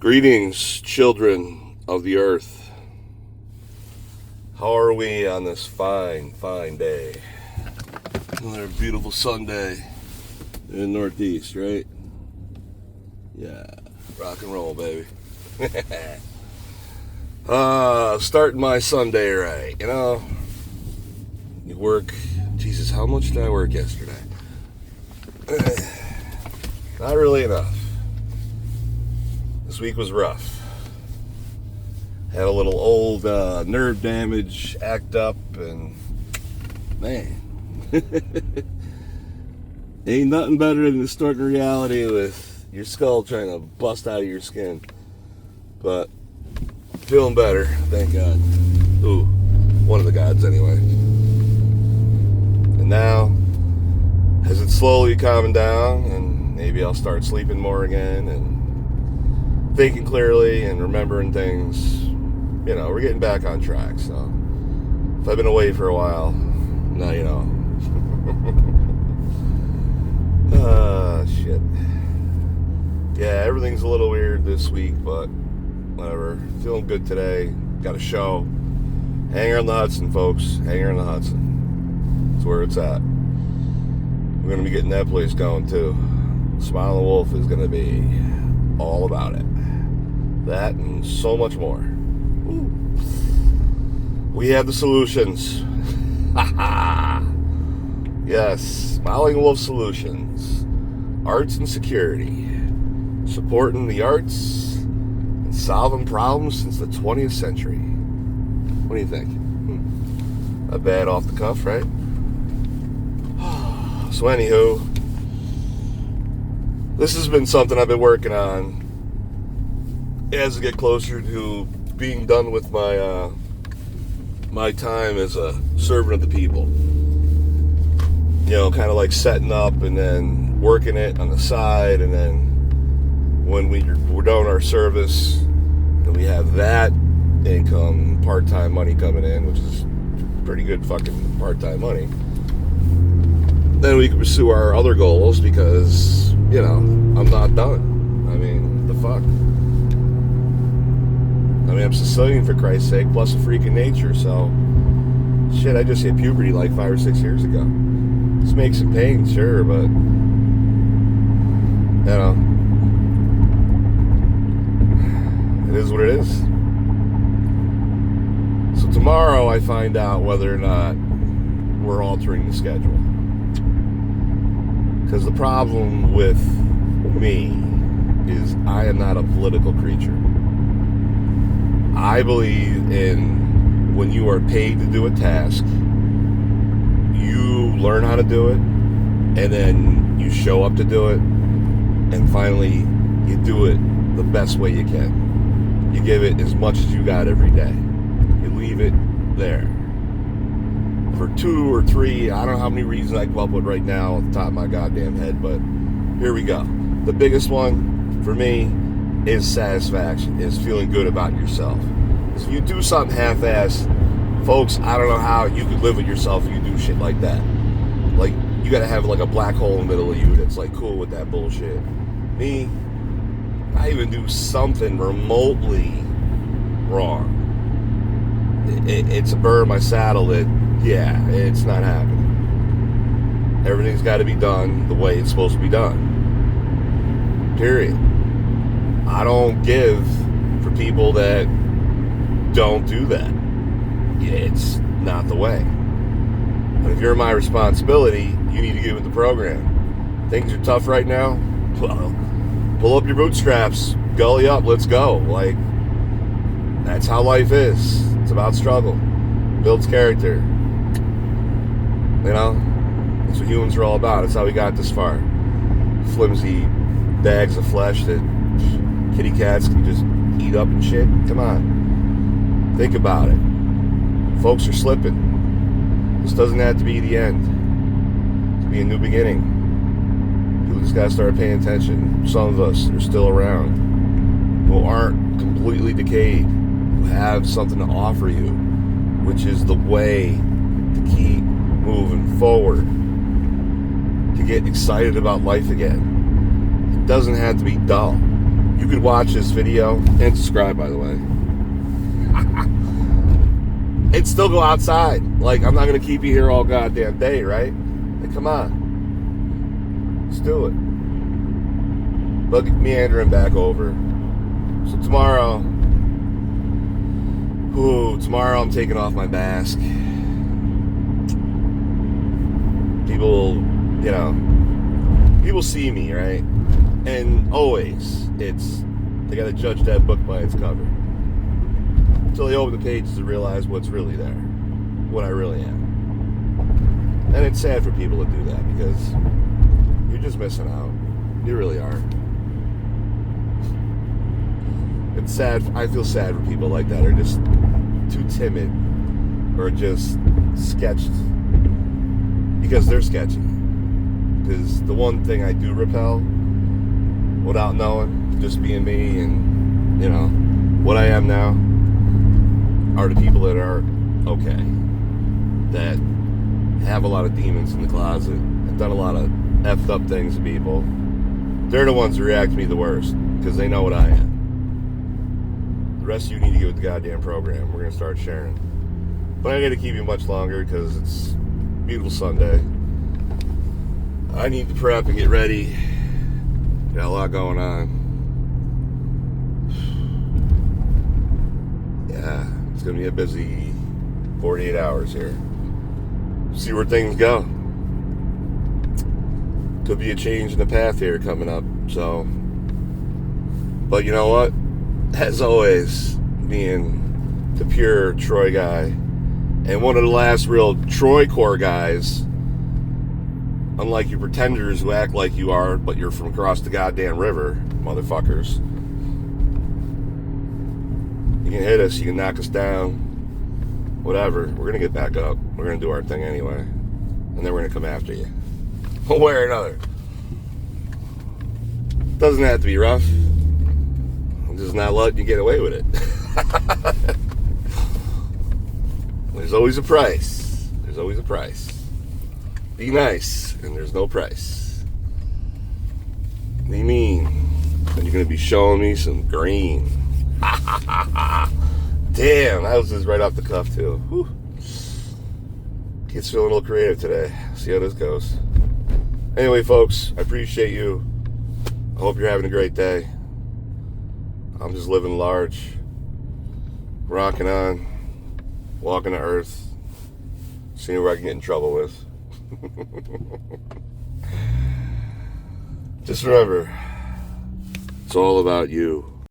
Greetings, children of the earth. How are we on this fine, fine day? Another beautiful Sunday in the Northeast, right? Yeah, rock and roll, baby. Starting my Sunday right. You know, you work. Jesus, how much did I work yesterday? Not really enough. This week was rough. Had a little old nerve damage act up, and man, ain't nothing better than distorting reality with your skull trying to bust out of your skin. But feeling better, thank God. Ooh, one of the gods anyway. And now, as it's slowly calming down, and maybe I'll start sleeping more again, and thinking clearly and remembering things, you know, we're getting back on track. So if I've been away for a while, now you know. Shit. Yeah, everything's a little weird this week, but whatever. Feeling good today. Got a show. Hangar on the Hudson, folks. Hangar on the Hudson. That's where it's at. We're going to be getting that place going too. Smile and Wolf is going to be all about it. That and so much more. Ooh. We have the solutions. Yes, Smiling Wolf Solutions. Arts and security. Supporting the arts and solving problems since the 20th century. What do you think? Not bad off the cuff, right? So anywho, this has been something I've been working on as I get closer to being done with my my time as a servant of the people. You know, kind of like setting up and then working it on the side, and then when we're done our service, and we have that income, part-time money coming in, which is pretty good fucking part-time money, then we can pursue our other goals because, you know, I'm not done. I mean, the fuck? I mean, I'm Sicilian, for Christ's sake, plus a freak in nature, so shit, I just hit puberty like 5 or 6 years ago. This makes some pain, sure, but you know, it is what it is. So tomorrow I find out whether or not we're altering the schedule. Because the problem with me is I am not a political creature. I believe in when you are paid to do a task, you learn how to do it, and then you show up to do it, and finally you do it the best way you can. You give it as much as you got every day. You leave it there. For 2 or 3, I don't know how many reasons I come up with right now off the top of my goddamn head, but here we go. The biggest one for me is satisfaction, is feeling good about yourself. If you do something half-assed, folks, I don't know how you could live with yourself if you do shit like that. Like, you gotta have like a black hole in the middle of you that's like cool with that bullshit. Me, I even do something remotely wrong, it's a burr in my saddle that, yeah, it's not happening. Everything's got to be done the way it's supposed to be done. Period. I don't give for people that don't do that. It's not the way. But if you're my responsibility, you need to get with the program. Things are tough right now. Well, pull up your bootstraps, gully up, let's go. Like, that's how life is. It's about struggle. Builds character. You know? That's what humans are all about. That's how we got this far. Flimsy bags of flesh that kitty cats can just eat up and shit. Come on. Think about it. Folks are slipping. This doesn't have to be the end. It could be a new beginning. People just gotta start paying attention. Some of us are still around who aren't completely decayed, who have something to offer you, which is the way to keep moving forward, to get excited about life again. It doesn't have to be dull. You could watch this video and subscribe, by the way. And still go outside. Like, I'm not going to keep you here all goddamn day, right? Like, come on. Let's do it. But meandering back over. So tomorrow I'm taking off my mask. People, people see me, right? And always, they gotta judge that book by its cover. Until they open the pages to realize what's really there, what I really am. And it's sad for people to do that because you're just missing out. You really are. It's sad. I feel sad for people like that are just too timid or just sketched because they're sketchy. Because the one thing I do repel without knowing, just being me and, what I am now, are the people that are okay, that have a lot of demons in the closet, have done a lot of effed up things to people. They're the ones who react to me the worst because they know what I am. The rest of you need to get with the goddamn program. We're going to start sharing. But I got to keep you much longer because it's a beautiful Sunday. I need to prep and get ready. Got a lot going on. Yeah, it's going to be a busy 48 hours here. See where things go. Could be a change in the path here coming up. So, but you know what? As always, being the pure Troy guy, and one of the last real Troy core guys, unlike you pretenders who act like you are, but you're from across the goddamn river, motherfuckers. You can hit us, you can knock us down, whatever. We're gonna get back up. We're gonna do our thing anyway, and then we're gonna come after you, one way or another. Doesn't have to be rough. I'm just not letting you get away with it. There's always a price. There's always a price. Be nice, and there's no price. What do you mean? And you're going to be showing me some green. Damn, that was just right off the cuff, too. Whew. Kids feeling a little creative today. See how this goes. Anyway, folks, I appreciate you. I hope you're having a great day. I'm just living large, rocking on, walking the earth, seeing where I can get in trouble with. Just remember, it's all about you.